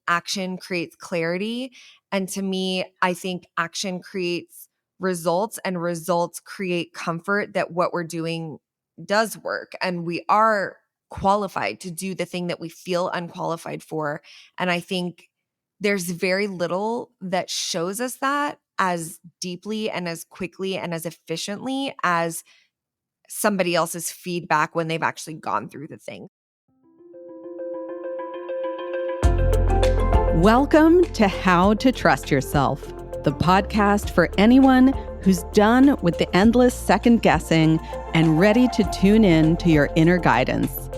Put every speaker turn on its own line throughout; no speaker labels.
action creates clarity. And to me, I think action creates results, and results create comfort that what we're doing does work. And we are qualified to do the thing that we feel unqualified for. And I think there's very little that shows us that as deeply and as quickly and as efficiently as somebody else's feedback when they've actually gone through the thing.
Welcome to How to Trust Yourself, the podcast for anyone who's done with the endless second guessing and ready to tune in to your inner guidance.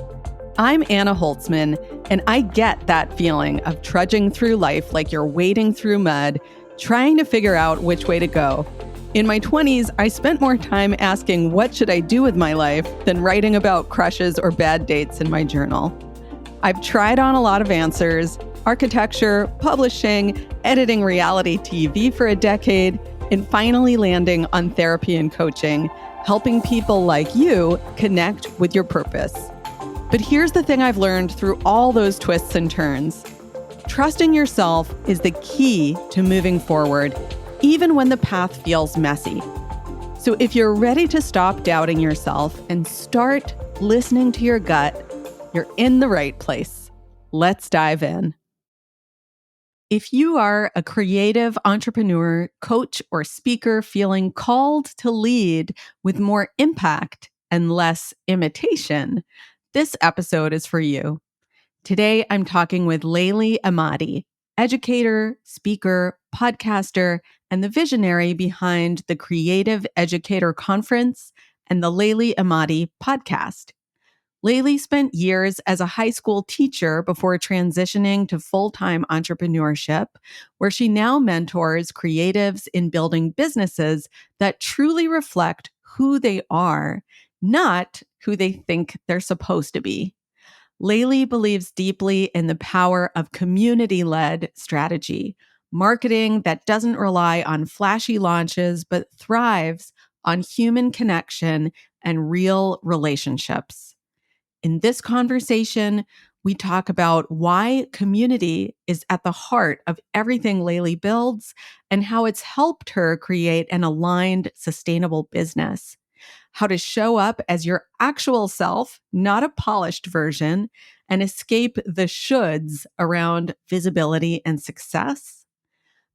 I'm Anna Holtzman, and I get that feeling of trudging through life like you're wading through mud, trying to figure out which way to go. In my 20s, I spent more time asking what should I do with my life than writing about crushes or bad dates in my journal. I've tried on a lot of answers: architecture, publishing, editing reality TV for a decade, and finally landing on therapy and coaching, helping people like you connect with your purpose. But here's the thing I've learned through all those twists and turns. Trusting yourself is the key to moving forward, even when the path feels messy. So if you're ready to stop doubting yourself and start listening to your gut, you're in the right place. Let's dive in. If you are a creative entrepreneur, coach, or speaker feeling called to lead with more impact and less imitation, this episode is for you. Today, I'm talking with Laylee Emadi, educator, speaker, podcaster, and the visionary behind the Creative Educator Conference and the Laylee Emadi podcast. Laylee spent years as a high school teacher before transitioning to full-time entrepreneurship, where she now mentors creatives in building businesses that truly reflect who they are, not who they think they're supposed to be. Laylee believes deeply in the power of community-led strategy, marketing that doesn't rely on flashy launches, but thrives on human connection and real relationships. In this conversation, we talk about why community is at the heart of everything Laylee builds and how it's helped her create an aligned, sustainable business. How to show up as your actual self, not a polished version, and escape the shoulds around visibility and success.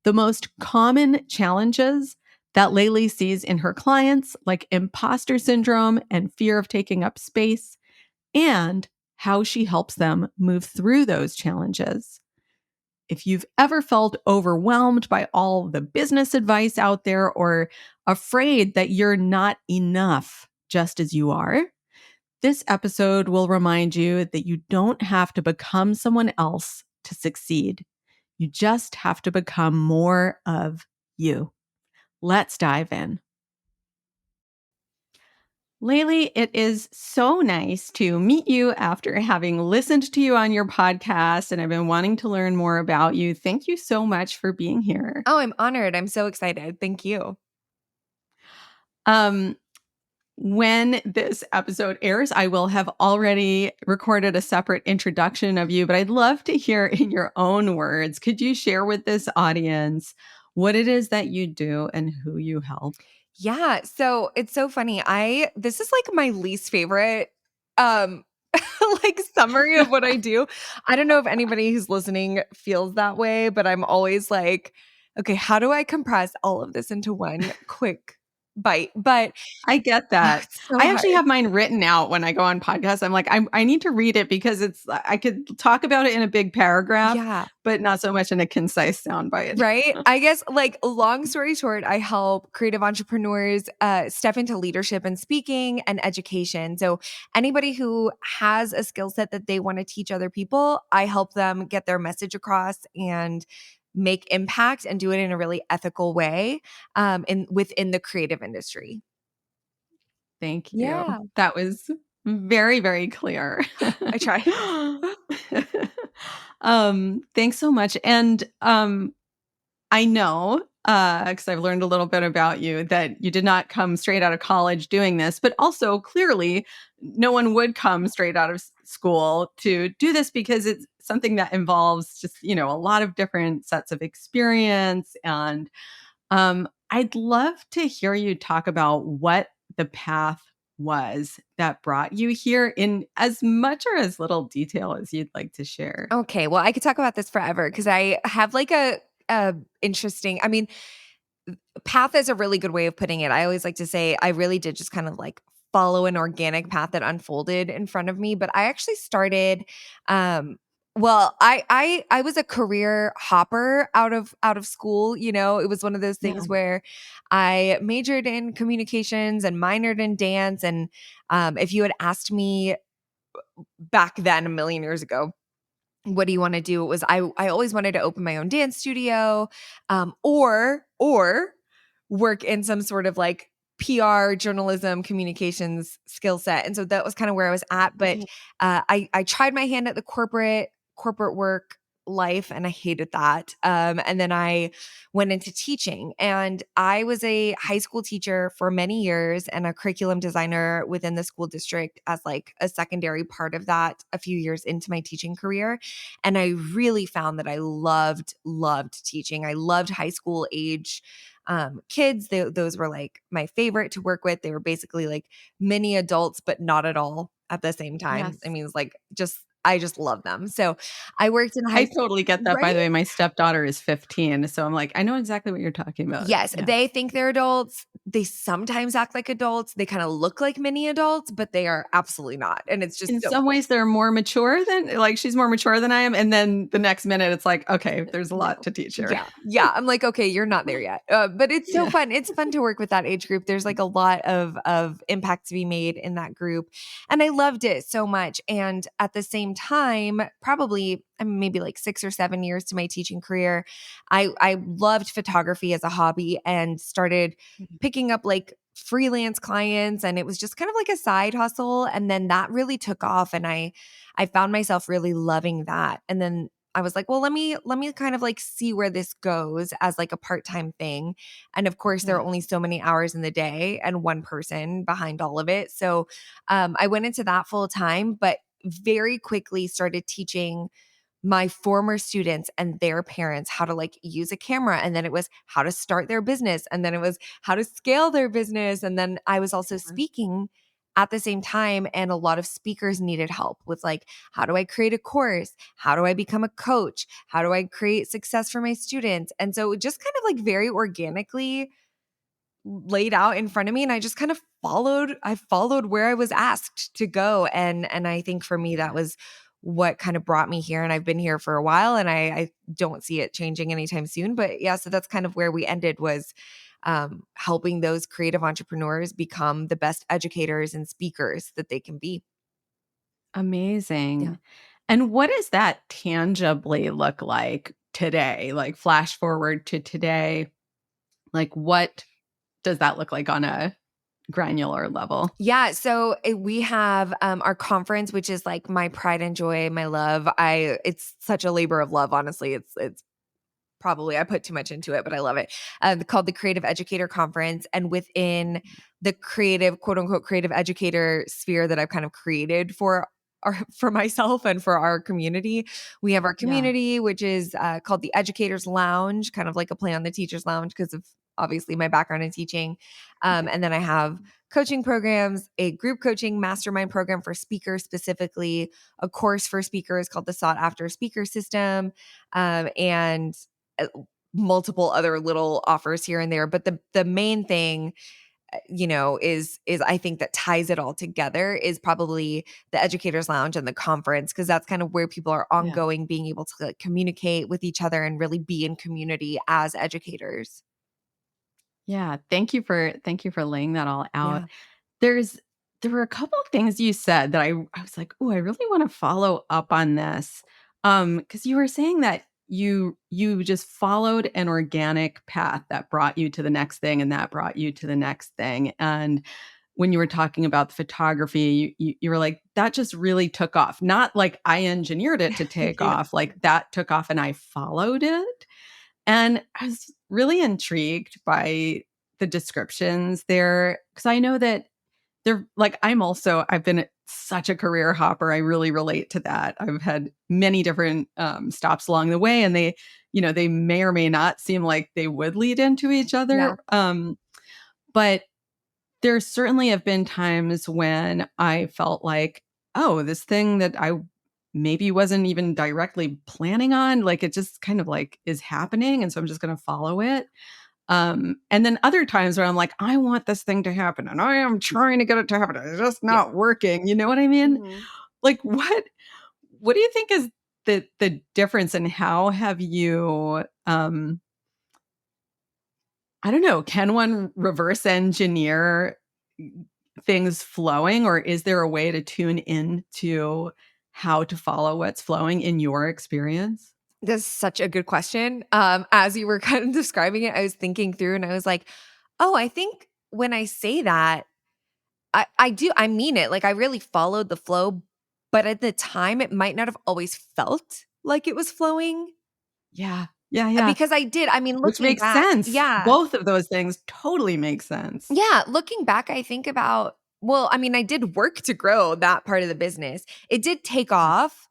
The most common challenges that Laylee sees in her clients, like imposter syndrome and fear of taking up space, and how she helps them move through those challenges. If you've ever felt overwhelmed by all the business advice out there or afraid that you're not enough just as you are, this episode will remind you that you don't have to become someone else to succeed. You just have to become more of you. Let's dive in. Laylee, it is so nice to meet you after having listened to you on your podcast, and I've been wanting to learn more about you. Thank you so much for being here.
Oh, I'm honored. I'm so excited. Thank you.
When this episode airs, I will have already recorded a separate introduction of you, but I'd love to hear in your own words. Could you share with this audience what it is that you do and who you help?
Yeah. So it's so funny. This is like my least favorite like summary of what I do. I don't know if anybody who's listening feels that way, but I'm always like, okay, how do I compress all of this into one quick bite? But
I get that.
it's so
I actually
hard.
have mine written out when I go on podcasts. I'm like, I need to read it because I could talk about it in a big paragraph,
Yeah.
but not so much in a concise soundbite.
Right. I guess, like, long story short, I help creative entrepreneurs step into leadership and speaking and education. So anybody who has a skill set that they want to teach other people, I help them get their message across and make impact and do it in a really ethical way within the creative industry.
Thank
Yeah.
you. That was very, very clear.
I try.
Thanks so much. And I know, because I've learned a little bit about you, that you did not come straight out of college doing this, but also clearly no one would come straight out of school to do this because it's something that involves just, a lot of different sets of experience. And I'd love to hear you talk about what the path was that brought you here in as much or as little detail as you'd like to share.
Okay, well, I could talk about this forever because I have like a interesting, I mean, path is a really good way of putting it. I always like to say I really did just kind of like follow an organic path that unfolded in front of me, but I actually started well, I was a career hopper out of school, It was one of those
Yeah.
things where I majored in communications and minored in dance, and if you had asked me back then a million years ago, what do you want to do? It was I always wanted to open my own dance studio, or work in some sort of like PR, journalism, communications skill set. And so that was kind of where I was at. But
Right.
I tried my hand at the corporate work life, and I hated that. And then I went into teaching, and I was a high school teacher for many years and a curriculum designer within the school district as like a secondary part of that a few years into my teaching career. And I really found that I loved teaching. I loved high school age kids. Those were like my favorite to work with. They were basically like mini adults, but not at all at the same time. I
Yes.
mean, it's like I just love them. So I worked in
I
high school,
totally get that, by
right?
the way. My stepdaughter is 15, so I'm like, I know exactly what you're talking about.
Yes,
Yeah.
they think they're adults. They sometimes act like adults. They kind of look like mini adults, but they are absolutely not. And it's just
In
so
some ways, they're more mature than like, she's more mature than I am, and then the next minute, it's like, "Okay, there's a
no.
lot to teach here."
Yeah. I'm like, okay, you're not there yet. But it's so
Yeah.
fun. It's fun to work with that age group. There's like a lot of impact to be made in that group, and I loved it so much. And at the same time, probably I mean, maybe like 6 or 7 years to my teaching career, I loved photography as a hobby and started picking up like freelance clients, and it was just kind of like a side hustle. And then that really took off, and I found myself really loving that. And then I was like, well, let me kind of like see where this goes as like a part-time thing. And of course, there are only
Yes.
so many hours in the day and one person behind all of it. So I went into that full time, but very quickly started teaching my former students and their parents how to like use a camera, and then it was how to start their business, and then it was how to scale their business, and then I was also
Yeah.
speaking at the same time, and a lot of speakers needed help with like how do I create a course, how do I become a coach, how do I create success for my students. And so it just kind of like very organically laid out in front of me, and I just kind of followed where I was asked to go. And I think for me that
Yeah.
was what kind of brought me here, and I've been here for a while, and I don't see it changing anytime soon. But yeah, so that's kind of where we ended, was helping those creative entrepreneurs become the best educators and speakers that they can be. Yeah.
Amazing. And what does that tangibly look like today? Like, flash forward to today, like, what does that look like on a granular level?
Yeah, so we have our conference, which is like my pride and joy, my love. It's such a labor of love, honestly. It's probably I put too much into it, but I love it. Called the Creative Educator Conference, and within the creative, quote unquote, creative educator sphere that I've kind of created for myself and for our community, we have our
Yeah.
community, which is called the Educators Lounge, kind of like a play on the Teachers Lounge because of obviously my background in teaching. And then I have coaching programs, a group coaching mastermind program for speakers specifically, a course for speakers called the Sought After Speaker System, and uh, multiple other little offers here and there. But the main thing, is I think that ties it all together is probably the Educators Lounge and the conference, because that's kind of where people are
Yeah.
ongoing, being able to like, communicate with each other and really be in community as educators.
Yeah. Thank you for laying that all out.
Yeah.
There's there were a couple of things you said that I was like, "Oh, I really want to follow up on this." Because you were saying that you just followed an organic path that brought you to the next thing and that brought you to the next thing. And when you were talking about the photography, you were like, that just really took off. Not like I engineered it to take
Yeah.
off, like that took off and I followed it. And I was really intrigued by the descriptions there because I know that I've been such a career hopper. I really relate to that. I've had many different stops along the way, and they may or may not seem like they would lead into each
Yeah.
other. But there certainly have been times when I felt like, oh, this thing that I maybe wasn't even directly planning on, like it just kind of like is happening. And so I'm just going to follow it. And then other times where I'm like, I want this thing to happen and I am trying to get it to happen. It's just
Yeah.
not working. You know what I mean?
Mhm.
Like what do you think is the difference, and how have you I don't know, can one reverse engineer things flowing, or is there a way to tune in to how to follow what's flowing in your experience?
That's such a good question. As you were kind of describing it, I was thinking through and I was like, "Oh, I think when I say that, I mean it. Like I really followed the flow, but at the time it might not have always felt like it was flowing."
Yeah. Yeah, yeah.
Because I did. I mean,
Which
looking
makes
back,
sense.
yeah.
Both of those things totally make sense.
Yeah, looking back, I think about, well, I mean, I did work to grow that part of the business. It did take
Yeah.
off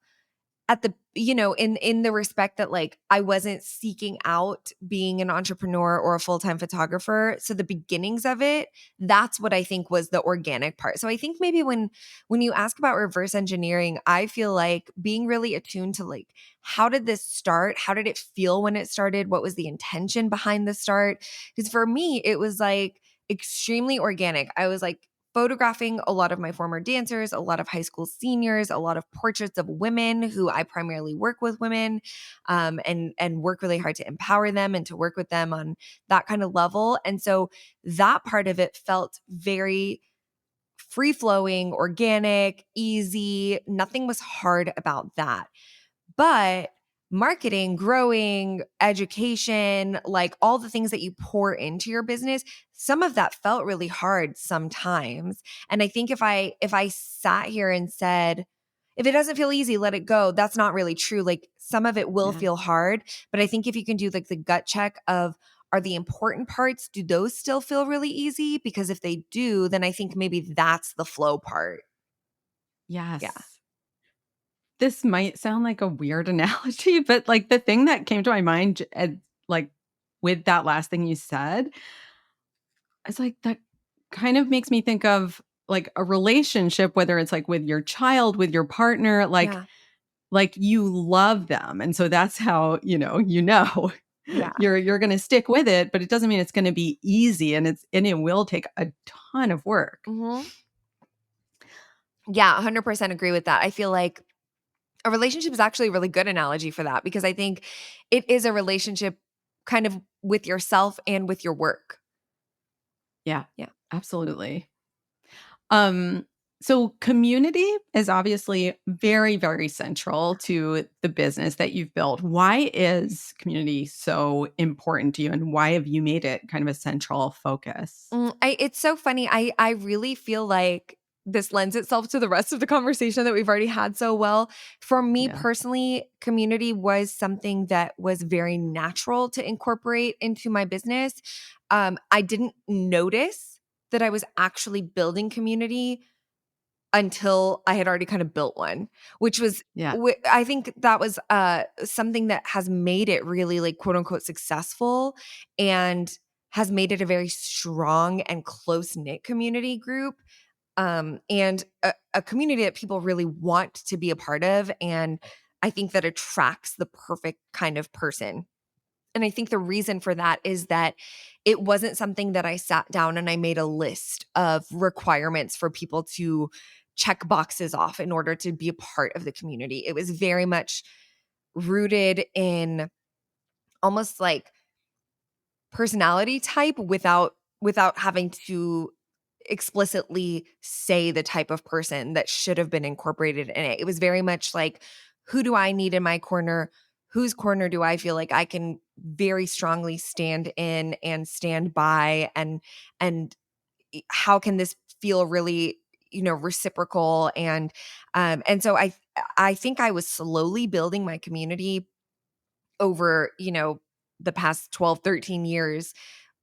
at the, in the respect that like I wasn't seeking out being an entrepreneur or a full-time photographer. So the beginnings of it, that's what I think was the organic part. So I think maybe when you ask about reverse engineering, I feel like being really attuned to like, how did this start? How did it feel when it started? What was the intention behind the start? Because for me, it was like extremely organic. I was like photographing a lot of my former dancers, a lot of high school seniors, a lot of portraits of women who I primarily work with women, and work really hard to empower them and to work with them on that kind of level. And so that part of it felt very free flowing, organic, easy. Nothing was hard about that. But marketing, growing, education, like all the things that you pour into your business, some of that felt really hard sometimes. And I think if I sat here and said, if it doesn't feel easy, let it go, that's not really true. Like some of it will
Yeah.
feel hard, but I think if you can do like the gut check of, are the important parts, do those still feel really easy? Because if they do, then I think maybe that's the flow part. Yeah.
Yes. This might sound like a weird analogy, but, like, the thing that came to my mind like, with that last thing you said, it's like, that kind of makes me think of, like, a relationship, whether it's, like, with your child, with your partner,
Yeah.
like, you love them, and so that's how,
Yeah.
you're gonna stick with it, but it doesn't mean it's gonna be easy, and it will take a ton of work.
Mhm. Yeah, 100% agree with that. I feel like a relationship is actually a really good analogy for that because I think it is a relationship kind of with yourself and with your work.
Yeah,
Yeah.
absolutely. Um, so community is obviously very, very central to the business that you've built. Why is community so important to you, and why have you made it kind of a central focus?
It's so funny. I really feel like this lends itself to the rest of the conversation that we've already had so well. For me
Yeah.
personally, community was something that was very natural to incorporate into my business. I didn't notice that I was actually building community until I had already kind of built one, which was
Yeah.
I think that was, something that has made it really, like, quote, unquote, "successful" and has made it a very strong and close-knit community group, and a community that people really want to be a part of, and I think that attracts the perfect kind of person. And I think the reason for that is that it wasn't something that I sat down and I made a list of requirements for people to check boxes off in order to be a part of the community. It was very much rooted in almost like personality type without having to explicitly say the type of person that should have been incorporated in it. It was very much like, who do I need in my corner? Whose corner do I feel like I can very strongly stand in and stand by, and how can this feel really, reciprocal, and so I think I was slowly building my community over, the past 12, 13 years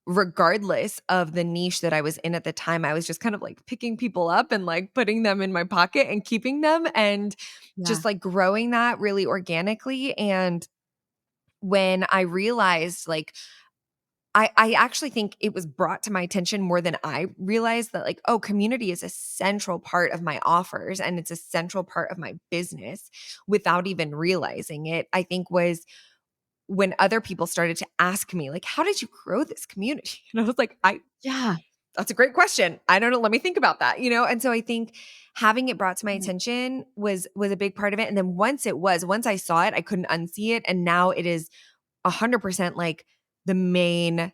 regardless of the niche that I was in at the time, I was just kind of like picking people up and like putting them in my pocket and keeping them and
Yeah.
just like growing that really organically. And when I realized like I actually think it was brought to my attention more than I realized that like, oh, community is a central part of my offers and it's a central part of my business without even realizing it, I think was when other people started to ask me like, how did you grow this community? And I was like, I
Yeah.
that's a great question. I don't know. Let me think about that, you know? And so I think having it brought to my
Right.
attention was a big part of it. And then once I saw it, I couldn't unsee it. And now it is 100% like the main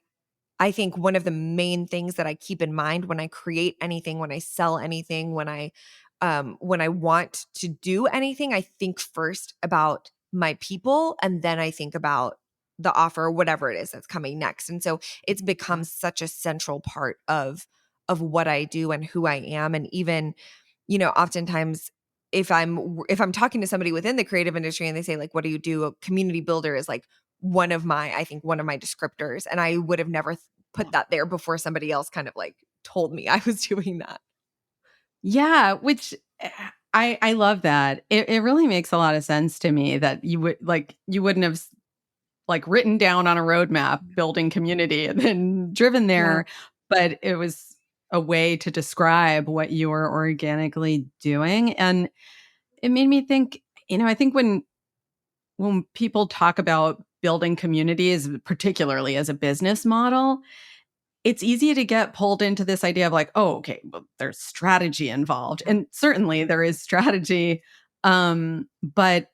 I think one of the main things that I keep in mind when I create anything, when I sell anything, when I want to do anything, I think first about my people and then I think about the offer, whatever it is that's coming next. And so it's become
Yeah.
such a central part of what I do and who I am. And even, you know, oftentimes if I'm talking to somebody within the creative industry and they say like, what do you do? A community builder is like I think one of my descriptors. And I would have never
Yeah.
put that there before somebody else kind of like told me I was doing that.
Yeah, which I love that. It really makes a lot of sense to me that you wouldn't have like written down on a roadmap building community and then driven
Yeah.
there, but it was a way to describe what you were organically doing. And it made me think, I think when people talk about building communities, particularly as a business model, it's easy to get pulled into this idea of like, oh, okay, well, there's strategy involved.
Yeah.
And certainly there is strategy. But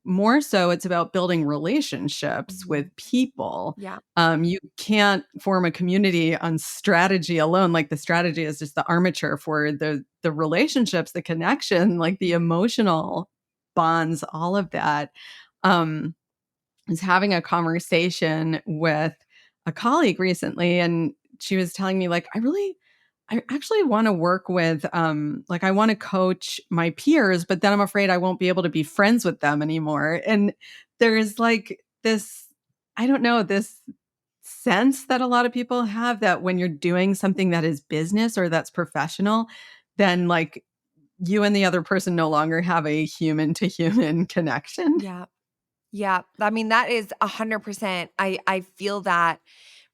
more so, it's about building relationships with
Mhm.
people.
Yeah.
You can't form a community on strategy alone. Like the strategy is just the armature for the relationships, the connection, like the emotional bonds, all of that. Um, was having a conversation with a colleague recently, and she was telling me like, I actually want to work with like I want to coach my peers, but then I'm afraid I won't be able to be friends with them anymore. And there's like this, I don't know, this sense that a lot of people have that when you're doing something that is business or that's professional, then like you and the other person no longer have a human to human connection.
Yeah. Yeah. I mean, that is 100%. I feel that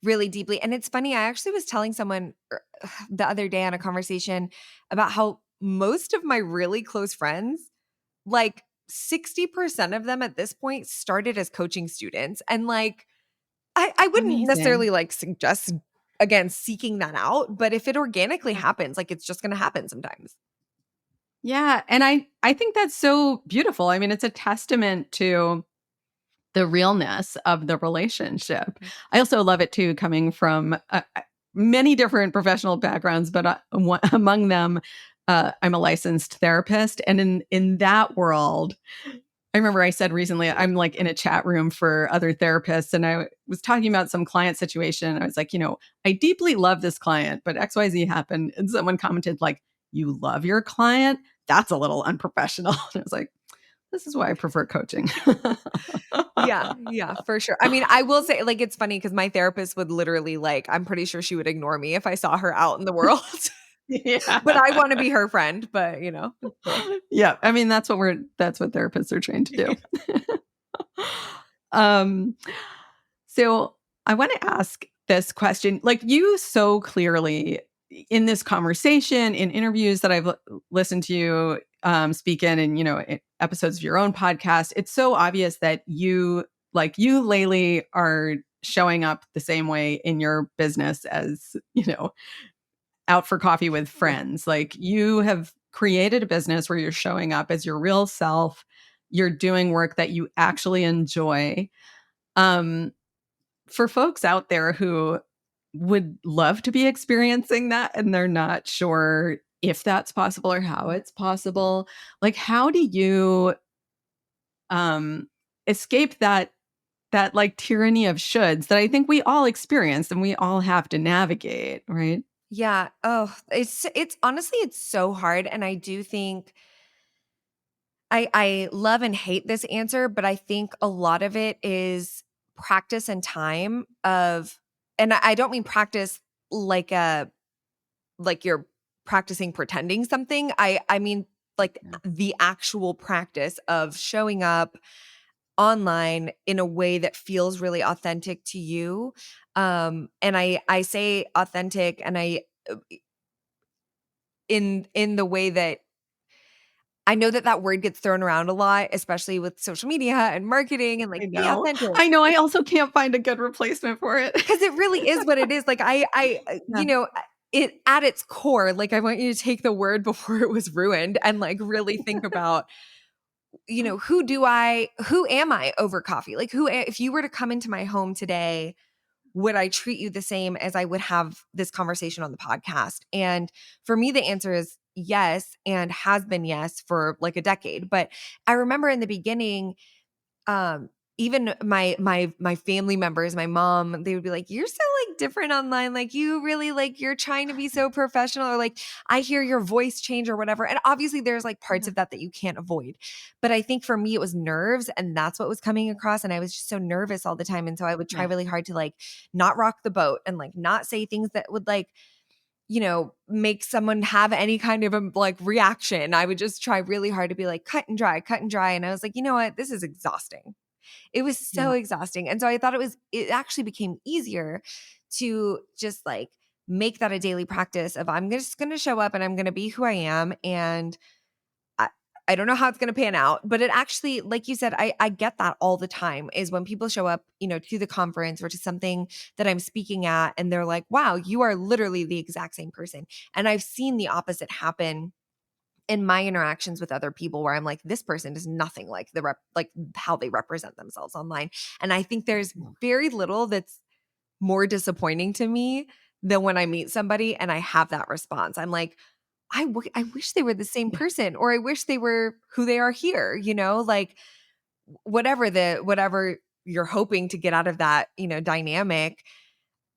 really deeply. And it's funny, I actually was telling someone the other day on a conversation about how most of my really close friends, like 60% of them at this point started as coaching students. And like I wouldn't
Amazing.
necessarily like suggest again seeking that out, but if it organically
Yeah.
happens, like it's just going to happen sometimes.
Yeah, and I think that's so beautiful. I mean, it's a testament to the realness of the relationship.
Yeah.
I also love it too coming from, many different professional backgrounds, but, among them, I'm a licensed therapist, and in that world, I remember I said recently, I'm like in a chat room for other therapists, and I was talking about some client situation. I was like, I deeply love this client, but XYZ happened. And someone commented, like, you love your client? That's a little unprofessional. And I was like, this is why I prefer coaching.
Yeah, yeah, for sure. I mean, I will say, like, it's funny because my therapist would literally, like, I'm pretty sure she would ignore me if I saw her out in the world, but I
Yeah.
want to be her friend. But you know, it's cool.
Yeah. I mean, that's what therapists are trained to do. um, So I want to ask this question. Like you so clearly in this conversation, in interviews that I've listened to you speak in, and episodes of your own podcast, it's so obvious that you, Laylee, are showing up the same way in your business as out for coffee with
Yeah,
friends. Like you have created a business where you're showing up as your real self. You're doing work that you actually enjoy. Um, for folks out there who would love to be experiencing that and they're not sure if that's possible or how it's possible, like how do you um escape that like tyranny of shoulds that I think we all experience and we all have to navigate, right?
yeah. Oh, it's honestly it's so hard, and I do think I love and hate this answer, but I think a lot of it is practice and time of and I don't mean practice like you're practicing pretending something. I mean like
Yeah.
the actual practice of showing up online in a way that feels really authentic to you. And I say authentic, and I in the way that I know that that word gets thrown around a lot, especially with social media and marketing and like
I
be
know.
authentic.
I know. I also can't find a good replacement for it.
'Cause it really is what it is. Like,
Yeah.
it at its core, like, I want you to take the word before it was ruined and, like, really think about, who am I over coffee? Like, if you were to come into my home today, would I treat you the same as I would have this conversation on the podcast? And for me, the answer is yes, and has been yes for, like, a decade. But I remember in the beginning, um, even my family members, my mom, they would be like, "You're so, like, different online, like, you really, like, you're trying to be so professional," or like, "I hear your voice change," or whatever, and obviously there's, like, parts
Yeah.
of that that you can't avoid, but I think for me, it was nerves, and that's what was coming across, and I was just so nervous all the time, and so I would try
Yeah.
really hard to, like, not rock the boat and, like, not say things that would, like, make someone have any kind of a, like, reaction. I would just try really hard to be, like, cut and dry, and I was like, "You know what? This is exhausting." It was so
Yeah.
exhausting. And so I thought it actually became easier to just like make that a daily practice of I'm just going to show up and I'm going to be who I am. And I, I don't know how it's going to pan out, but it actually, like you said, I get that all the time is when people show up, to the conference or to something that I'm speaking at and they're like, wow, you are literally the exact same person. And I've seen the opposite happen in my interactions with other people where I'm like, this person is nothing like like how they represent themselves online. And I think there's very little that's more disappointing to me than when I meet somebody and I have that response. I'm like, I wish they were the same
Yeah.
person, or I wish they were who they are here, like whatever you're hoping to get out of that, dynamic.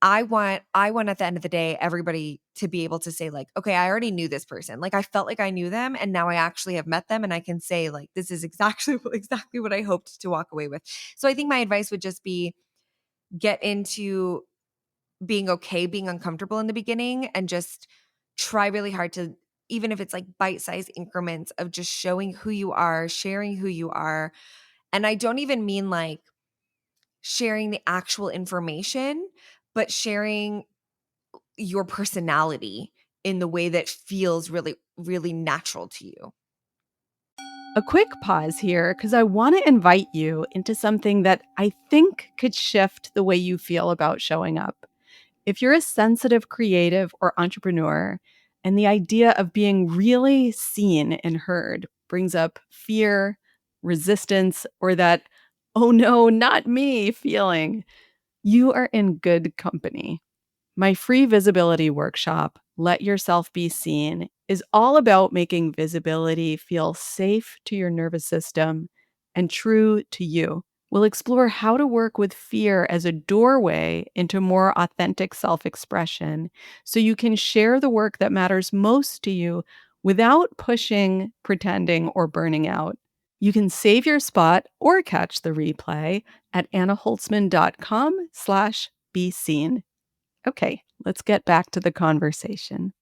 I want at the end of the day everybody to be able to say like, "Okay, I already knew this person. Like I felt like I knew them and now I actually have met them and I can say like this is exactly what I hoped to walk away with." So I think my advice would just be get into being okay being uncomfortable in the beginning and just try really hard to, even if it's like bite-sized increments of just showing who you are, sharing who you are. And I don't even mean like sharing the actual information, but sharing your personality in the way that feels really, really natural to you.
A quick pause here because I want to invite you into something that I think could shift the way you feel about showing up. If you're a sensitive creative or entrepreneur, and the idea of being really seen and heard brings up fear, resistance, or that, oh no, not me feeling, you are in good company. My free visibility workshop, Let Yourself Be Seen, is all about making visibility feel safe to your nervous system and true to you. We'll explore how to work with fear as a doorway into more authentic self expression so you can share the work that matters most to you without pushing, pretending, or burning out. You can save your spot or catch the replay at annaholtzman.com/be seen. Okay, let's get back to the conversation.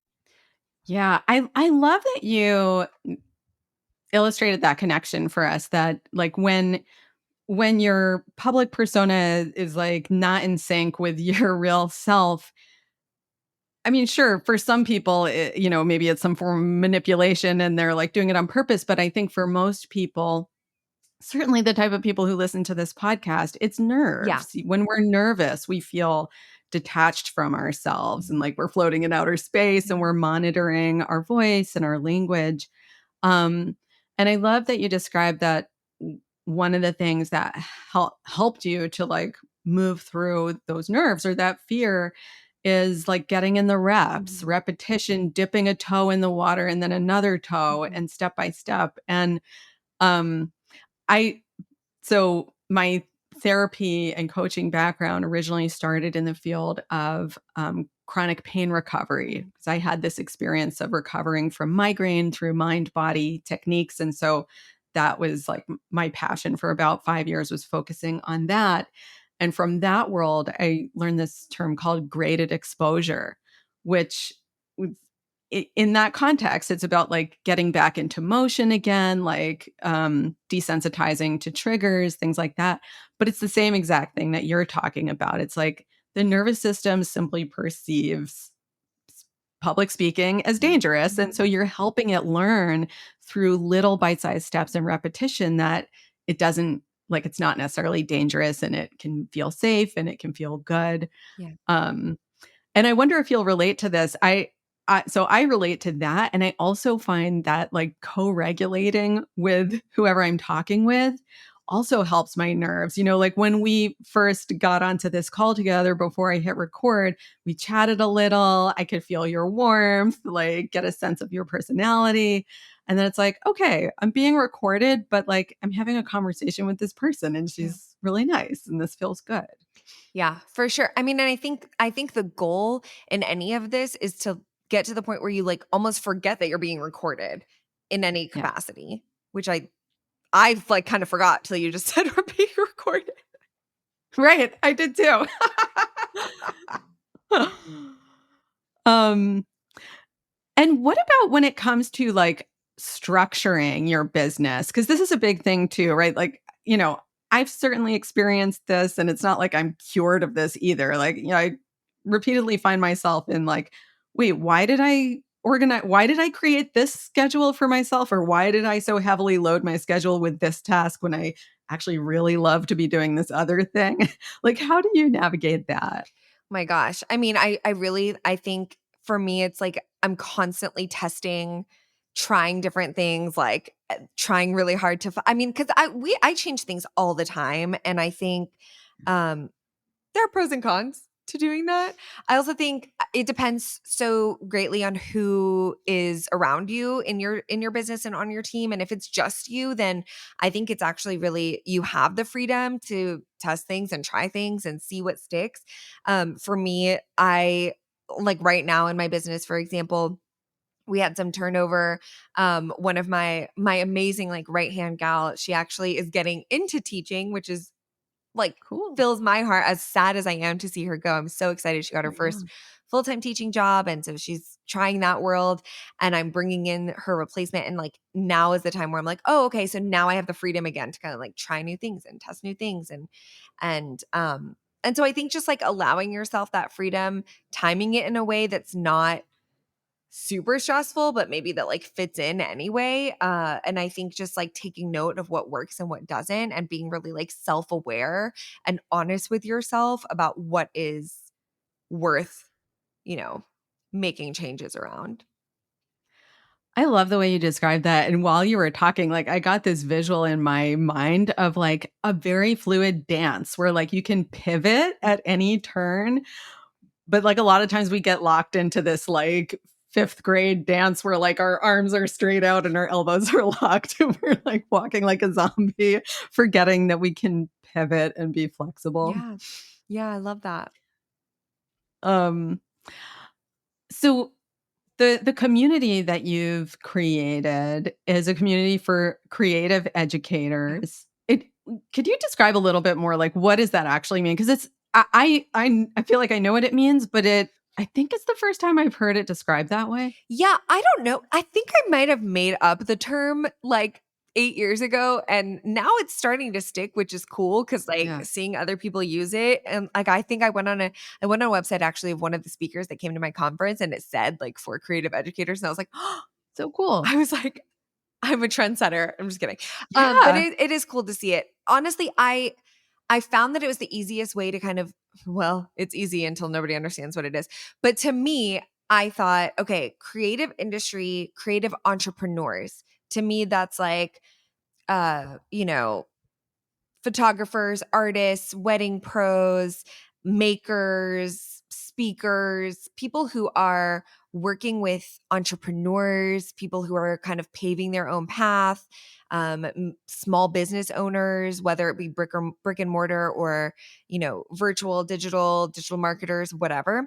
Yeah, I love that you illustrated that connection for us that like when your public persona is like not in sync with your real self. I mean, sure, for some people, maybe it's some form of manipulation and they're like doing it on purpose, but I think for most people, certainly the type of people who listen to this podcast, it's
Yeah.
nerves. When we're nervous, we feel detached from ourselves and like we're floating in outer space and we're monitoring our voice and our language. Um, and I love that you described that one of the things that helped you to like move through those nerves or that fear is like getting in the reps,
Mhm.
repetition, dipping a toe in the water and then another toe
Mhm.
and step by step. And um, I so my therapy and coaching background originally started in the field of chronic pain recovery because I had this experience of recovering from migraine through mind body techniques. And so that was like my passion for about 5 years was focusing on that. And from that world, I learned this term called graded exposure, which in that context, it's about like getting back into motion again, like desensitizing to triggers, things like that. But it's the same exact thing that you're talking about. It's like the nervous system simply perceives public speaking as dangerous. And so you're helping it learn through little bite-sized steps and repetition that it doesn't like it's not necessarily dangerous and it can feel safe and it can feel good.
Yeah.
Um, and I wonder if you'll relate to this. So I relate to that, and I also find that like co-regulating with whoever I'm talking with also helps my nerves. You know, like when we first got onto this call together before I hit record, we chatted a little. I could feel your warmth, like get a sense of your personality. And then it's like, okay, I'm being recorded, but like I'm having a conversation with this person and
Yeah.
she's really nice and this feels good.
Yeah, for sure. I mean, and I think the goal in any of this is to get to the point where you like almost forget that you're being recorded in any
Yeah.
capacity, which I've like kind of forgot till you just said we're being recorded.
Right. I did too. um, and what about when it comes to like structuring your business? Because this is a big thing too, right? Like, you know, I've certainly experienced this and it's not like I'm cured of this either. Like, you know, I repeatedly find myself in like, wait, why did I organize? Why did I create this schedule for myself? Or why did I so heavily load my schedule with this task when I actually really love to be doing this other thing? Like, how do you navigate that?
My gosh. I mean, I think for me it's like I'm constantly testing, trying different things, like trying really hard to I mean, cuz I change things all the time and I think um there are pros and cons to doing that. I also think it depends so greatly on who is around you in your business and on your team. And if it's just you, then I think it's actually really you have the freedom to test things and try things and see what sticks. For me, I like right now in my business, for example, we had some turnover. One of my amazing like right hand gal, she actually is getting into teaching, which is like
Cool.
fills my heart as sad as I am to see her go. I'm so excited she got her
Yeah.
first full-time teaching job and so she's trying that world and I'm bringing in her replacement and like now is the time where I'm like, "Oh, okay, so now I have the freedom again to kind of like try new things and test new things and so I think just like allowing yourself that freedom, timing it in a way that's not super stressful, but maybe that like fits in anyway. And I think just like taking note of what works and what doesn't and being really like self-aware and honest with yourself about what is worth, you know, making changes around.
I love the way you described that, and while you were talking, like, I got this visual in my mind of, like, a very fluid dance where, like, you can pivot at any turn, but, like, a lot of times we get locked into this, like, 5th grade dance where, like, our arms are straight out and our elbows are locked, and we're, like, walking like a zombie, forgetting that we can pivot and be flexible.
Yeah. Yeah, I love that.
Um, so the community that you've created is a community for creative
Yeah.
educators. It could you describe a little bit more like what does that actually mean? Because it's I feel like I know what it means, but I think it's the first time I've heard it described that way.
Yeah, I don't know. I think I might have made up the term like 8 years ago and now it's starting to stick, which is cool because like
Yeah.
seeing other people use it and like I think I went on a website actually of one of the speakers that came to my conference and it said like for creative educators and I was like,
So cool.
I was like, I'm a trendsetter. I'm just kidding. But
Yeah.
it is cool to see it. Honestly, I found that it was the easiest way to kind of well, it's easy until nobody understands what it is. But to me, I thought, okay, creative industry, creative entrepreneurs. To me, that's like you know, photographers, artists, wedding pros, makers, speakers, people who are working with entrepreneurs, people who are kind of paving their own path, small business owners, whether it be brick and mortar or, virtual, digital marketers, whatever.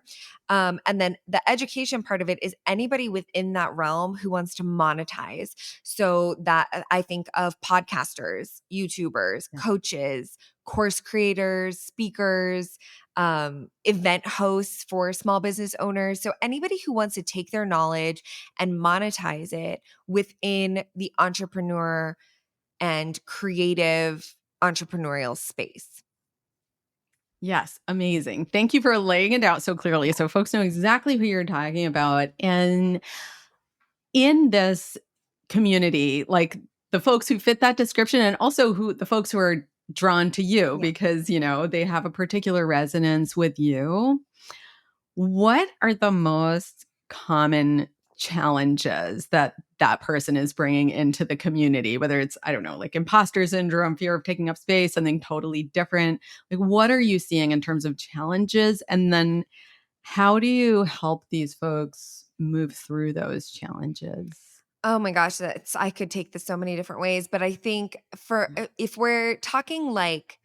And then the education part of it is anybody within that realm who wants to monetize. So that I think of podcasters, YouTubers,
Yeah.
coaches, course creators, speakers, event hosts for small business owners. So anybody who wants to take their knowledge and monetize it within the entrepreneur and creative entrepreneurial space.
Yes, amazing. Thank you for laying it out so clearly so folks know exactly who you're talking about. And in this community, like the folks who fit that description and also who the folks who are drawn to you
Yeah.
because, they have a particular resonance with you. What are the most common challenges that that person is bringing into the community? Whether it's, I don't know, like imposter syndrome, fear of taking up space, something totally different. Like, what are you seeing in terms of challenges? And then how do you help these folks move through those challenges?
Oh my gosh, I could take this so many different ways, but I think for if we're talking like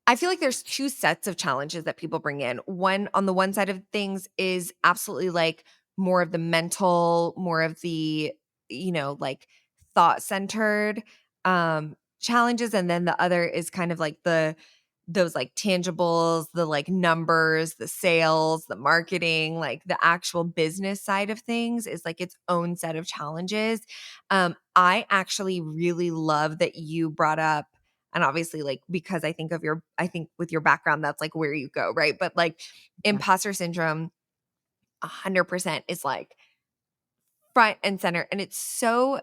I feel like there's two sets of challenges that people bring in. One on the one side of things is absolutely like more of the mental, more of the, like thought centered challenges. And then the other is kind of like those like tangibles, the like numbers, the sales, the marketing, like the actual business side of things is like its own set of challenges. I actually really love that you brought up, and obviously like because I think with your background that's like where you go, right? But like
Yeah.
imposter syndrome 100% is like front and center, and it's so,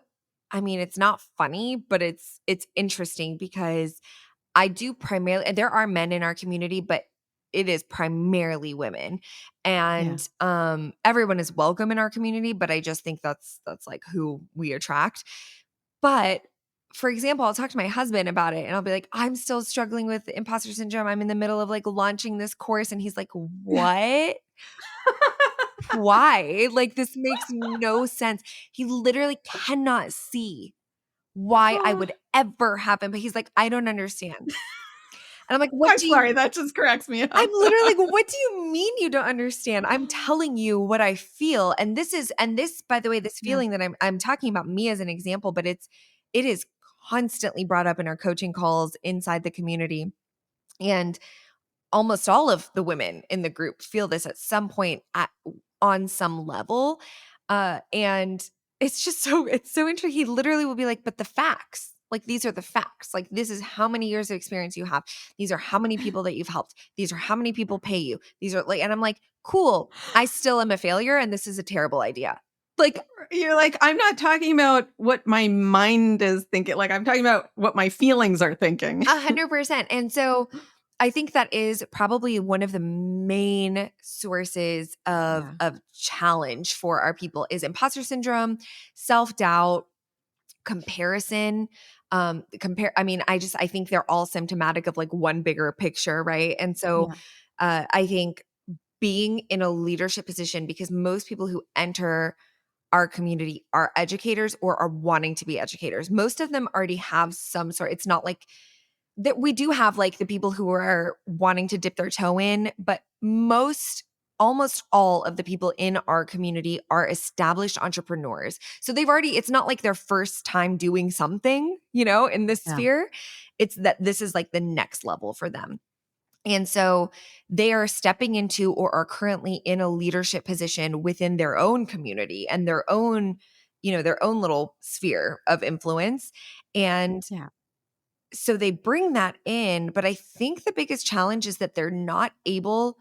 I mean, it's not funny, but it's interesting because I do primarily, and there are men in our community, but it is primarily women.
Yeah.
And everyone is welcome in our community, but I just think that's like who we attract. But for example, I'll talk to my husband about it and I'll be like, I'm still struggling with imposter syndrome. I'm in the middle of like launching this course. And he's like, what? Why? Like, this makes no sense. He literally cannot see why I
Oh,
would ever have him. But he's like, I don't understand. And I'm like, what
I'm
do
sorry.
you
That just cracks me
I'm
up.
literally like, what do you mean you don't understand? I'm telling you what I feel. And this, by the way, this
Yeah.
feeling that I'm talking about me as an example, but it is constantly brought up in our coaching calls inside the community. And almost all of the women in the group feel this at some point on some level. And it's just it's so interesting. He literally will be like, but the facts, like these are the facts. Like this is how many years of experience you have. These are how many people that you've helped. These are how many people pay you. These are like, and I'm like, cool. I still am a failure and this is a terrible idea. Like
You're like, I'm not talking about what my mind is thinking. Like, I'm talking about what my feelings are thinking.
100%. And so I think that is probably one of the main sources
Yeah.
of challenge for our people is imposter syndrome, self-doubt, comparison. I mean, I think they're all symptomatic of like one bigger picture, right? And so
Yeah.
I think being in a leadership position, because most people who enter our community are educators or are wanting to be educators. Most of them already have some sort. It's not like that we do have like the people who are wanting to dip their toe in, but almost all of the people in our community are established entrepreneurs. So it's not like their first time doing something, in this
Yeah.
sphere. It's that this is like the next level for them. And so they are stepping into or are currently in a leadership position within their own community and their own little sphere of influence. And
Yeah.
so they bring that in, but I think the biggest challenge is that they're not able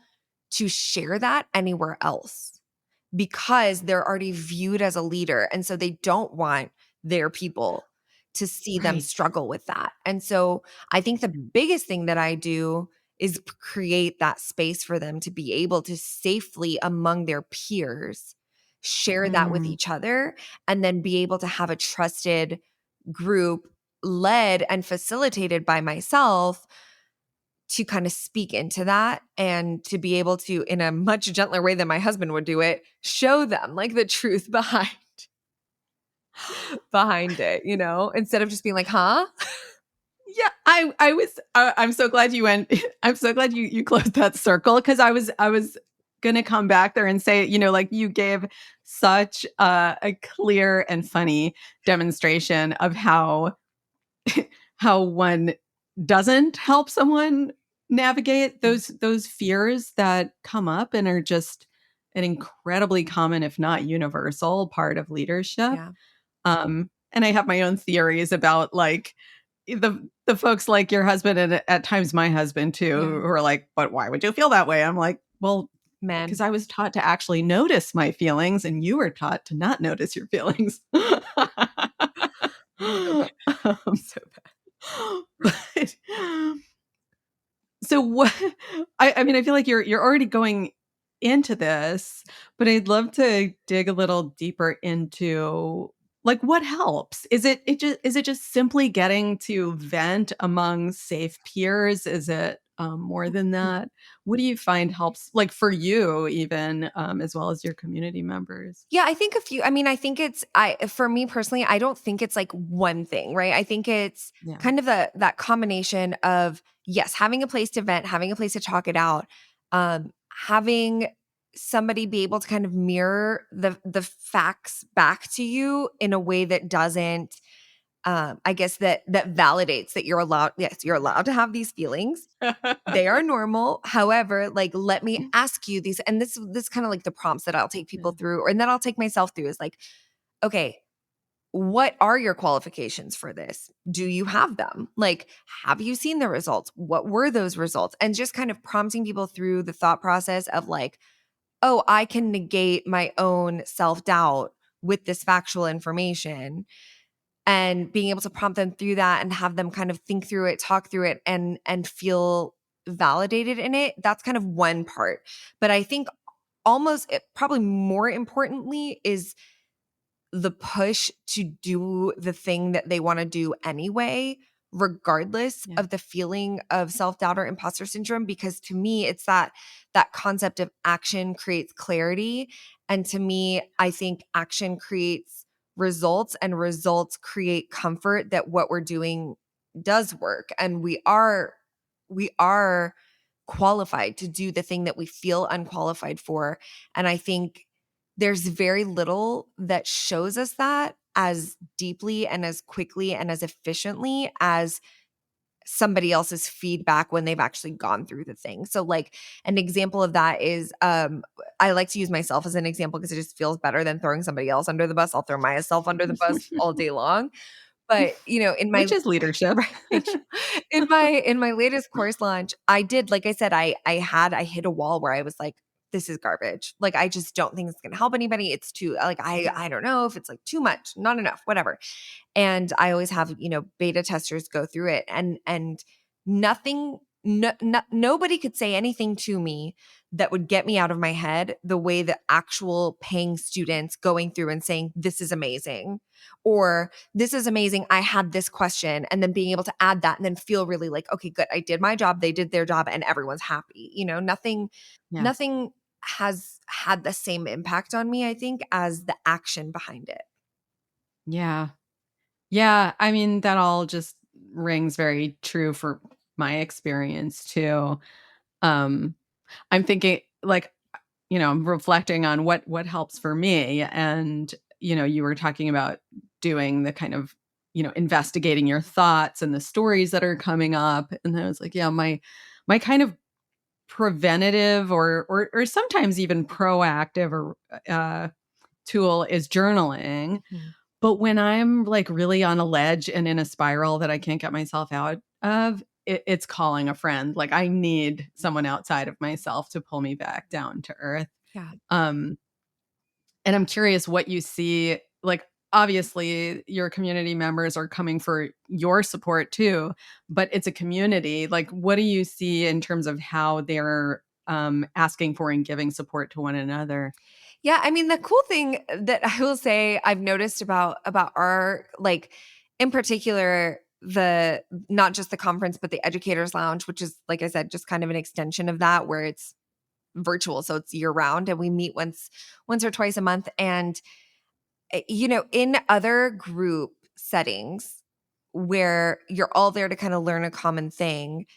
to share that anywhere else because they're already viewed as a leader. And so they don't want their people to see them
Right.
struggle with that. And so I think the biggest thing that I do is create that space for them to be able to safely among their peers share that with
Mm.
each other and then be able to have a trusted group led and facilitated by myself to kind of speak into that and to be able to, in a much gentler way than my husband would do it, show them like the truth behind it, instead of just being like, huh?
Yeah, I'm so glad you went. I'm so glad you closed that circle, because I was gonna come back there and say, like, you gave such a clear and funny demonstration of how one doesn't help someone navigate
Yeah.
those fears that come up and are just an incredibly common, if not universal, part of leadership.
Yeah.
And I have my own theories about, like, the folks like your husband, and at times my husband too,
Yeah.
who are like, "But why would you feel that way?" I'm like, "Well, because
Men.
I was taught to actually notice my feelings, and you were taught to not notice your feelings."
So bad.
Um,
So bad.
but so what I mean, I feel like you're already going into this, but I'd love to dig a little deeper into, like, what helps? Is it just simply getting to vent among safe peers? Is it more than that? What do you find helps, like, for you even, as well as your community members?
Yeah, I think for me personally, I don't think it's like one thing, right? I think it's
Yeah.
kind of that combination of, yes, having a place to vent, having a place to talk it out, having somebody be able to kind of mirror the facts back to you in a way that doesn't, I guess, that validates that you're allowed, yes, you're allowed to have these feelings. They are normal. However, like, let me ask you these, and this kind of like the prompts that I'll take
Yeah.
people through, or and that I'll take myself through, is like, okay, what are your qualifications for this? Do you have them? Like, have you seen the results? What were those results? And just kind of prompting people through the thought process of like, oh, I can negate my own self-doubt with this factual information, and being able to prompt them through that and have them kind of think through it, talk through it, and feel validated in it. That's kind of one part. But I think probably more importantly is the push to do the thing that they want to do anyway, regardless
Yeah.
of the feeling of self-doubt or imposter syndrome. Because to me, it's that concept of action creates clarity. And to me, I think action creates results, and results create comfort that what we're doing does work. And we are qualified to do the thing that we feel unqualified for. And I think there's very little that shows us that as deeply and as quickly and as efficiently as somebody else's feedback when they've actually gone through the thing. So like an example of that is, I like to use myself as an example because it just feels better than throwing somebody else under the bus. I'll throw myself under the bus all day long. But, in my
Which is leadership.
right, thank you. In my latest course launch, I did, like I said, I hit a wall where I was like, "This is garbage." Like, I just don't think it's gonna help anybody. It's too, like, I don't know if it's, like, too much, not enough, whatever. And I always have, beta testers go through it, and nothing nobody could say anything to me that would get me out of my head the way that actual paying students going through and saying, "This is amazing," or "This is amazing. I had this question," and then being able to add that and then feel really like, "Okay, good. I did my job, they did their job, and everyone's happy."
Yeah.
Nothing has had the same impact on me, I think, as the action behind it.
Yeah. Yeah, I mean, that all just rings very true for my experience too. Um, I'm thinking, like, I'm reflecting on what helps for me, and you were talking about doing the kind of, investigating your thoughts and the stories that are coming up, and I was like, yeah, my kind of preventative, or sometimes even proactive, or tool is journaling.
Mhm.
But when I'm, like, really on a ledge and in a spiral that I can't get myself out of, it's calling a friend. Like, I need someone outside of myself to pull me back down to earth.
Yeah.
Um, and I'm curious what you see. Like, obviously, your community members are coming for your support too, but it's a community. Like, what do you see in terms of how they're asking for and giving support to one another?
Yeah, I mean, the cool thing that I will say I've noticed about our, like, in particular, the not just the conference, but the educators lounge, which is, like I said, just kind of an extension of that, where it's virtual. So it's year round, and we meet once or twice a month. And, in other group settings where you're all there to kind of learn a common thing,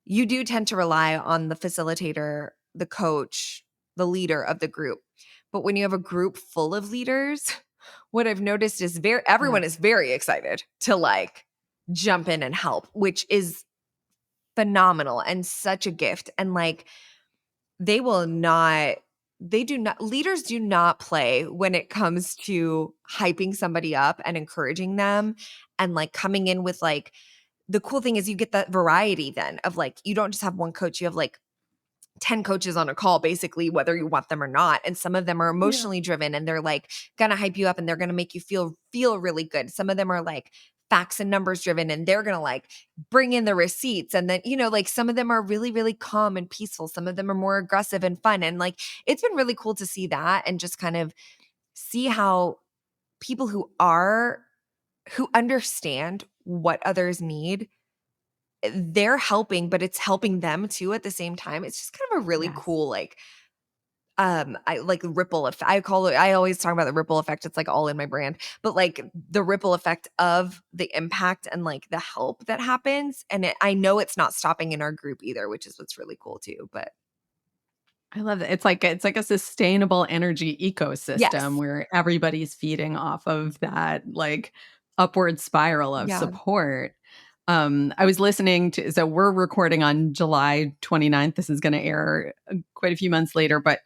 you do tend to rely on the facilitator, the coach, the leader of the group. But when you have a group full of leaders, what I've noticed is
Yeah.
everyone is very excited to like jump in and help, which is phenomenal and such a gift. And like they will not they do not leaders do not play when it comes to hyping somebody up and encouraging them, and like coming in with like the cool thing is you get that variety then of like you don't just have one coach, you have like 10 coaches on a call, basically, whether you want them or not. And some of them are
Yeah.
emotionally driven, and they're like gonna hype you up, and they're gonna make you feel really good. Some of them are like facts and numbers driven, and they're gonna like bring in the receipts. And then, like some of them are really, really calm and peaceful. Some of them are more aggressive and fun. And like it's been really cool to see that and just kind of see how people who understand what others need, they're helping, but it's helping them too at the same time. It's just kind of a really
Yes.
cool, like, I like ripple effect. I always talk about the ripple effect. It's like all in my brand, but like the ripple effect of the impact and like the help that happens. And I know it's not stopping in our group either, which is what's really cool too. But
I love that. It's like a sustainable energy ecosystem
yes.
where everybody's feeding off of that like upward spiral of
Yeah.
support. I was listening to, so we're recording on July 29th. This is going to air quite a few months later, but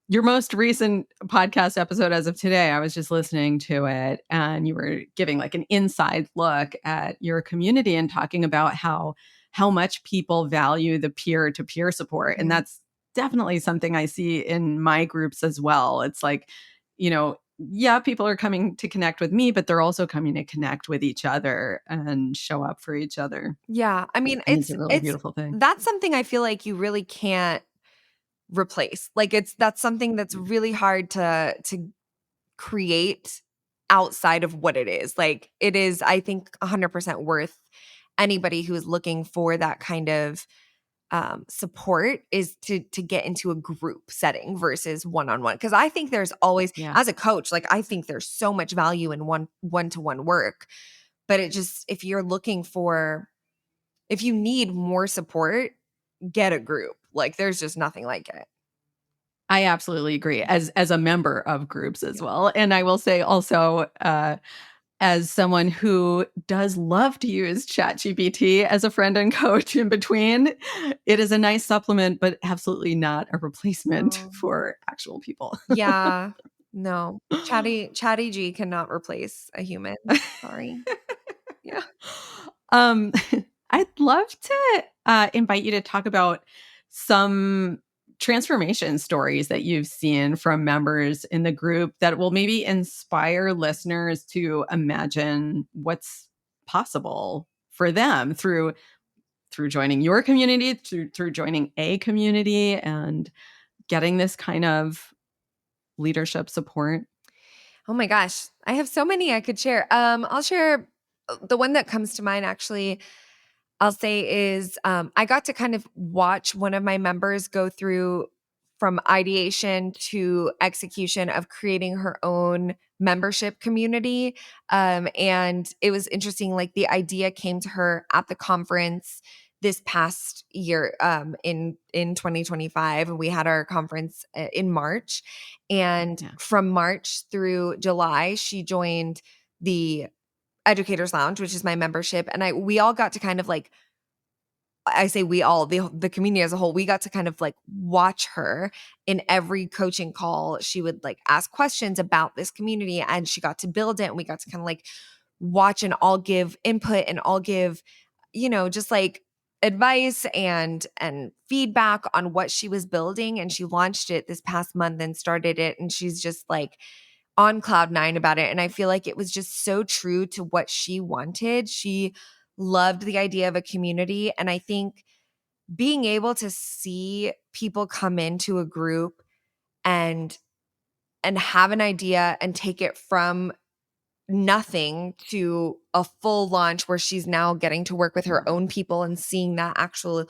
your most recent podcast episode as of today, I was just listening to it, and you were giving like an inside look at your community and talking about how much people value the peer-to-peer support. And
Mhm.
that's definitely something I see in my groups as well. It's like, yeah, people are coming to connect with me, but they're also coming to connect with each other and show up for each other.
Yeah. I mean,
I think it's a really beautiful thing.
that's something I feel like you really can't replace. Like that's something that's really hard to create outside of what it is. Like it is, I think, 100% worth anybody who is looking for that kind of support is to get into a group setting versus one-on-one. Because I think there's always,
Yeah.
as a coach, like I think there's so much value in one-to-one work. But it just, if you need more support, get a group. Like there's just nothing like it.
I absolutely agree as a member of groups as
Yeah.
well. And I will say also, as someone who does love to use ChatGPT as a friend and coach in between, it is a nice supplement, but absolutely not a replacement
Oh.
for actual people.
Yeah. No. Chatty G cannot replace a human. Sorry. Yeah.
Um, I'd love to invite you to talk about some transformation stories that you've seen from members in the group that will maybe inspire listeners to imagine what's possible for them through joining your community, through joining a community and getting this kind of leadership support.
Oh my gosh. I have so many I could share. I'll share the one that comes to mind actually. I'll say is I got to kind of watch one of my members go through from ideation to execution of creating her own membership community. And it was interesting. Like the idea came to her at the conference this past year, in 2025. We had our conference in March, and
Yeah.
from March through July, she joined the Educators Lounge, which is my membership. And we all got to kind of like, I say we all, the community as a whole, we got to kind of like watch her in every coaching call. She would like ask questions about this community, and she got to build it. And we got to kind of like watch and all give input and all give, just like advice and feedback on what she was building. And she launched it this past month and started it. And she's just like on cloud nine about it. And I feel like it was just so true to what she wanted. She loved the idea of a community. And I think being able to see people come into a group and have an idea and take it from nothing to a full launch where she's now getting to work with her own people and seeing that actual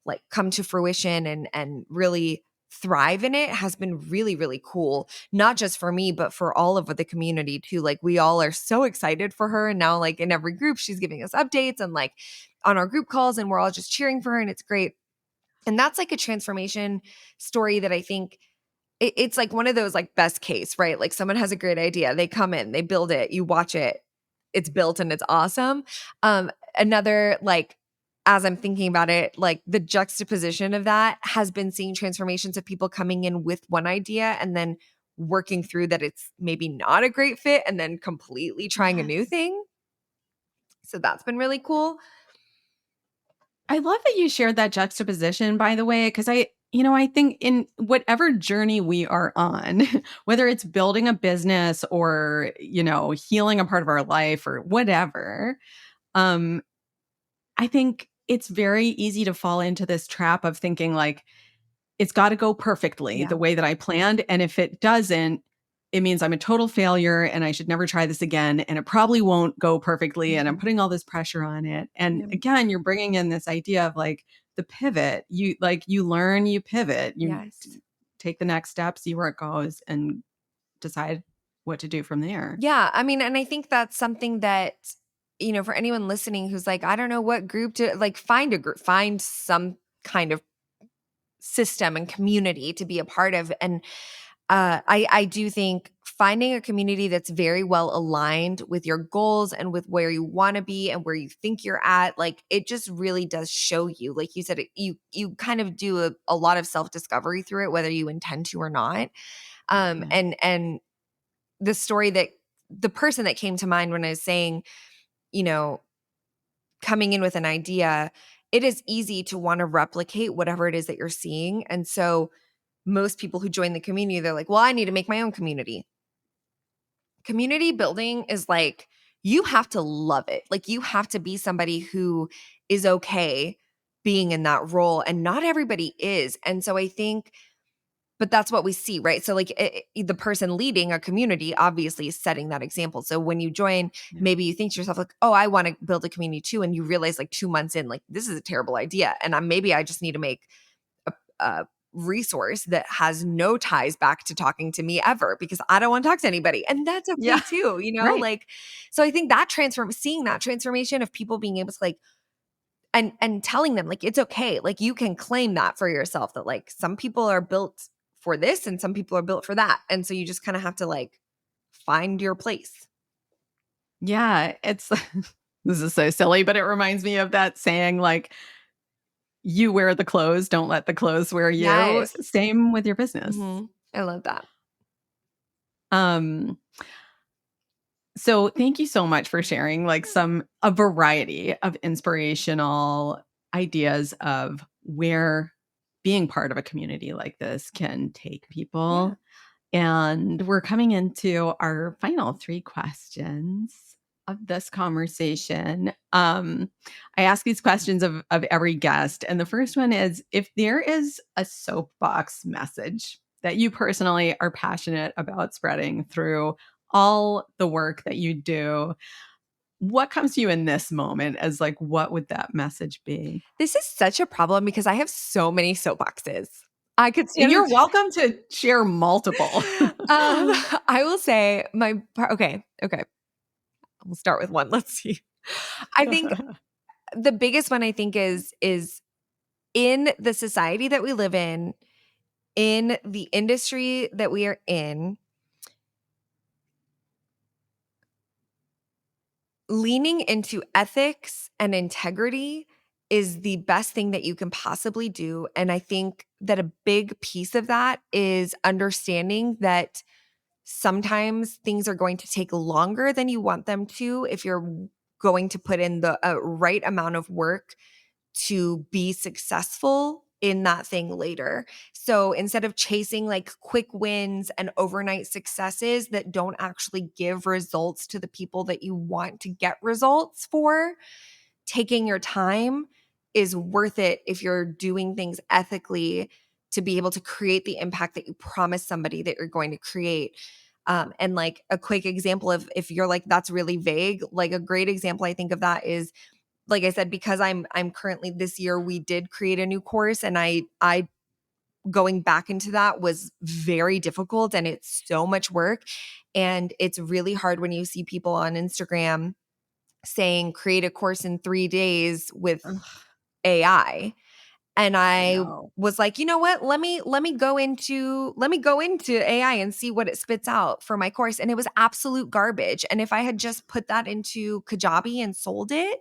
like come to fruition and really thrive in it has been really, really cool. Not just for me, but for all of the community too. Like we all are so excited for her. And now like in every group, she's giving us updates and like on our group calls, and we're all just cheering for her, and it's great. And that's like a transformation story that I think it's like one of those like best case, right? Like someone has a great idea, they come in, they build it, you watch it, it's built and it's awesome. Another like as I'm thinking about it, like the juxtaposition of that has been seeing transformations of people coming in with one idea and then working through that it's maybe not a great fit and then completely trying a new
Yes.
thing. So that's been really cool.
I love that you shared that juxtaposition, by the way, because I think in whatever journey we are on, whether it's building a business or, healing a part of our life or whatever, um, I think it's very easy to fall into this trap of thinking like, it's got to go perfectly
Yeah.
the way that I planned. And if it doesn't, it means I'm a total failure and I should never try this again. And it probably won't go perfectly. And I'm
Mhm.
putting all this pressure on it. And
Yeah.
again, you're bringing in this idea of like the pivot. You learn, you pivot,
Yes.
take the next step, see where it goes, and decide what to do from there.
Yeah, I mean, and I think that's something that, for anyone listening who's like, I don't know what group to like find a group, find some kind of system and community to be a part of. And I do think finding a community that's very well aligned with your goals and with where you want to be and where you think you're at, like it just really does show you, like you said, you kind of do a lot of self discovery through it, whether you intend to or not.
Yeah.
And the story that the person that came to mind when I was saying, you know, coming in with an idea, it is easy to want to replicate whatever it is that you're seeing. And so most people who join the community, they're like, well, I need to make my own community. Community building is like, you have to love it. Like, you have to be somebody who is okay being in that role. And not everybody is. And so I think but that's what we see, right? So, like, the person leading a community obviously is setting that example. So when you join,
Yeah.
maybe you think to yourself, like, oh, I want to build a community too. And you realize, like, 2 months in, like, this is a terrible idea. And maybe I just need to make a resource that has no ties back to talking to me ever because I don't want to talk to anybody. And that's okay
Yeah.
too,
Right.
like, so I think that seeing that transformation of people being able to, like, and telling them like it's okay, like you can claim that for yourself that like some people are built for this and some people are built for that, and so you just kind of have to like find your place.
Yeah. It's this is so silly, but it reminds me of that saying like, you wear the clothes, don't let the clothes wear you.
Yes.
Same with your business.
I love that.
Um, so thank you so much for sharing like a variety of inspirational ideas of where being part of a community like this can take
Yeah.
people. And we're coming into our final three questions of this conversation. I ask these questions of every guest. And the first one is if there is a soapbox message that you personally are passionate about spreading through all the work that you do, what comes to you in this moment as like, what would that message be?
This is such a problem because I have so many soapboxes. I could stand
You're welcome to share multiple.
I will say okay. We'll start with one. Let's see. I think the biggest one I think is in the society that we live in the industry that we are in, leaning into ethics and integrity is the best thing that you can possibly do. And I think that a big piece of that is understanding that sometimes things are going to take longer than you want them to if you're going to put in the right amount of work to be successful in that thing later. So instead of chasing like quick wins and overnight successes that don't actually give results to the people that you want to get results for, taking your time is worth it if you're doing things ethically to be able to create the impact that you promise somebody that you're going to create. And like a quick example of if you're like, that's really vague, like a great example I think of that is, like I said, because I'm currently this year, we did create a new course and I going back into that was very difficult and it's so much work. And it's really hard when you see people on Instagram saying create a course in 3 days with
Ugh,
AI. And
I
I
know.
was like, you know what? Let me go into AI and see what it spits out for my course. And it was absolute garbage. And if I had just put that into Kajabi and sold it,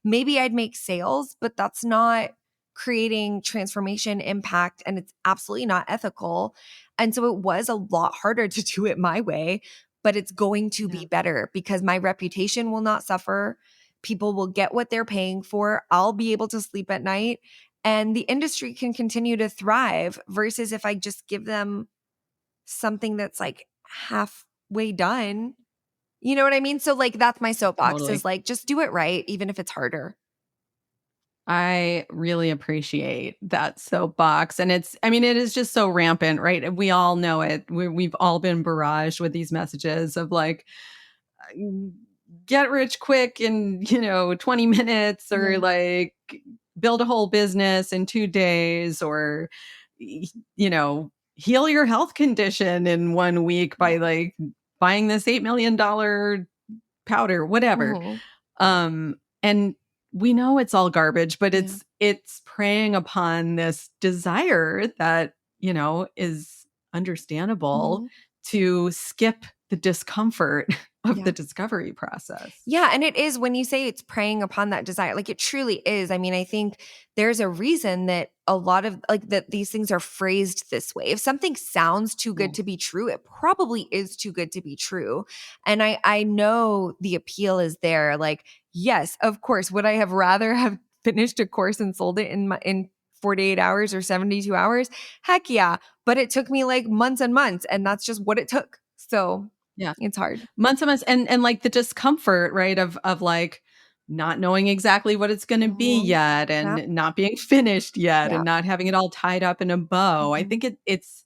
maybe I'd make sales, but that's not creating transformation impact and it's absolutely not ethical. And so it was a lot harder to do it my way, but it's going to
Yeah,
be better because my reputation will not suffer. People will get what they're paying for. I'll be able to sleep at night and the industry can continue to thrive versus if I just give them something that's like halfway done. You know what I mean? So like that's my soapbox is
totally.
like just do it right even if it's harder.
I really appreciate that soapbox. And I mean, it is just so rampant, right? We all know it. We've all been barraged with these messages of like, uh, get rich quick in, 20 minutes or
Yeah.
like build a whole business in 2 days or, y- you know, heal your health condition in 1 week by
Yeah.
like buying this $8 million powder, whatever.
Mhm.
And we know it's all garbage, but
Yeah.
it's preying upon this desire that, is understandable
Mhm.
to skip the discomfort of the
Yeah.
discovery process.
Yeah, and it is when you say it's preying upon that desire, like it truly is. I mean, I think there's a reason that a lot of like that these things are phrased this way. If something sounds too
Yeah.
good to be true, it probably is too good to be true. And I know the appeal is there. Like, yes, of course, would I have rather have finished a course and sold it in 48 hours or 72 hours? Heck yeah. But it took me like months and months, and that's just what it took. So
Yeah.
it's hard.
Months and months and like the discomfort, right, of like not knowing exactly what it's gonna be
Mhm.
yet
Yep.
and not being finished yet
Yeah.
and not having it all tied up in a bow. I
Mhm.
think it's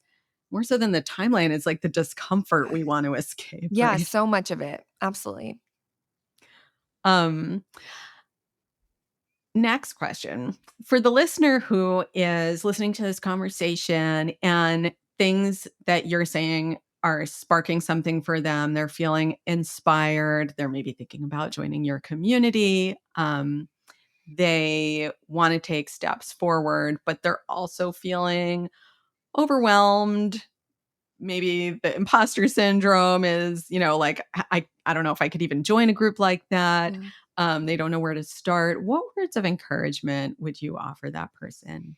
more so than the timeline, it's like the discomfort we want to escape,
Yeah,
right?
so much of it. Absolutely.
Um, Next question. For the listener who is listening to this conversation and things that you're saying are sparking something for them, they're feeling inspired, they're maybe thinking about joining your community. They want to take steps forward, but they're also feeling overwhelmed. Maybe the imposter syndrome is, like, I don't know if I could even join a group like that.
Yeah.
They don't know where to start. What words of encouragement would you offer that person?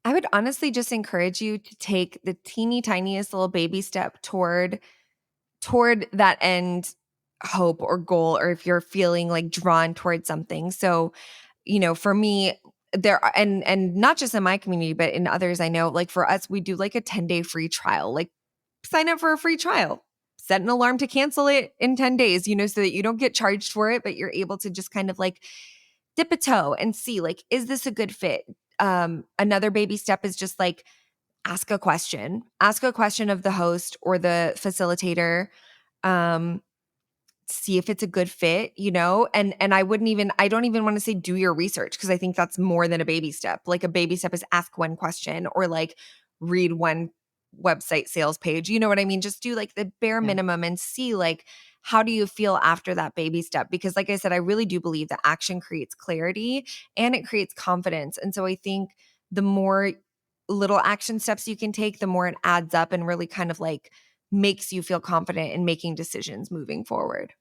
I would honestly just encourage you to take the teeny tiniest little baby step toward that end hope or goal or if you're feeling like drawn towards something. So, for me there are and not just in my community but in others I know, like for us we do like a 10-day free trial. Like sign up for a free trial. Set an alarm to cancel it in 10 days, so that you don't get charged for it, but you're able to just kind of like dip a toe and see like, is this a good fit? Another baby step is just like ask a question. Ask a question of the host or the facilitator. Um, See if it's a good fit, and I don't even want to say do your research because I think that's more than a baby step. Like a baby step is ask one question or like read one website sales page. You know what I mean? Just do like the bare
Yeah.
minimum and see like how do you feel after that baby step? Because like I said, I really do believe that action creates clarity and it creates confidence. And so I think the more little action steps you can take, the more it adds up and really kind of like makes you feel confident in making decisions moving forward.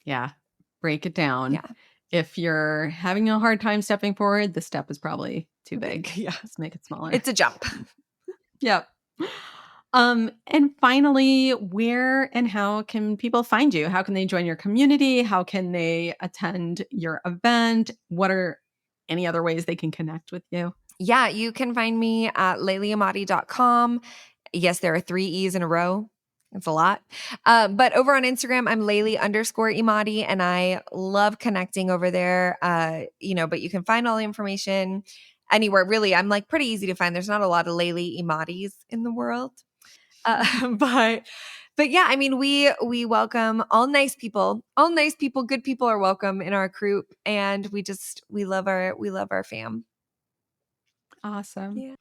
Yeah. Break it down.
Yeah.
If you're having a hard time stepping forward, the step is probably too big.
Big. Yeah.
Just make it smaller.
It's a jump.
Yep. And finally, where and how can people find you? How can they join your community? How can they attend your event? What are any other ways they can connect with you?
Yeah, you can find me at layleeemadi.com. Yes, there are 3 E's in a row. It's a lot. But over on Instagram, I'm Laylee_Emadi, and I love connecting over there. But you can find all the information anywhere. Really, I'm like pretty easy to find. There's not a lot of Laylee Emadis in the world. But yeah, I mean, we welcome all nice people. All nice people, good people are welcome in our group, and we love our fam.
Awesome.
Yeah.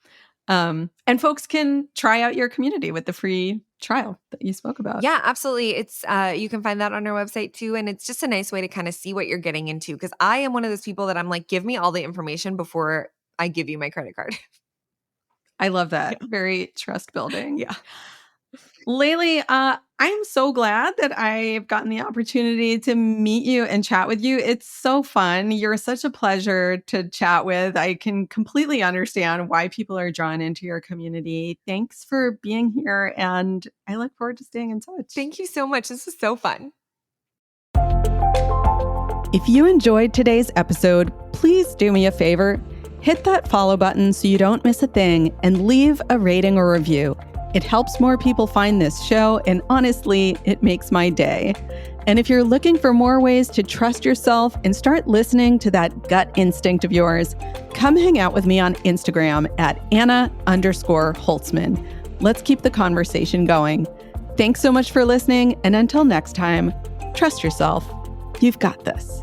And folks can try out your community with the free trial that you spoke about.
Yeah, absolutely. It's you can find that on our website too, and it's just a nice way to kind of see what you're getting into, because I am one of those people that I'm like, give me all the information before I give you my credit card.
I love
Yeah.
that. Very trust building.
Yeah.
Laylee, I'm so glad that I've gotten the opportunity to meet you and chat with you. It's so fun. You're such a pleasure to chat with. I can completely understand why people are drawn into your community. Thanks for being here, and I look forward to staying in touch.
Thank you so much. This was so fun.
If you enjoyed today's episode, please do me a favor. Hit that follow button so you don't miss a thing, and leave a rating or review. It helps more people find this show, and honestly, it makes my day. And if you're looking for more ways to trust yourself and start listening to that gut instinct of yours, come hang out with me on Instagram at Anna_Holtzman. Let's keep the conversation going. Thanks so much for listening, and until next time, trust yourself. You've got this.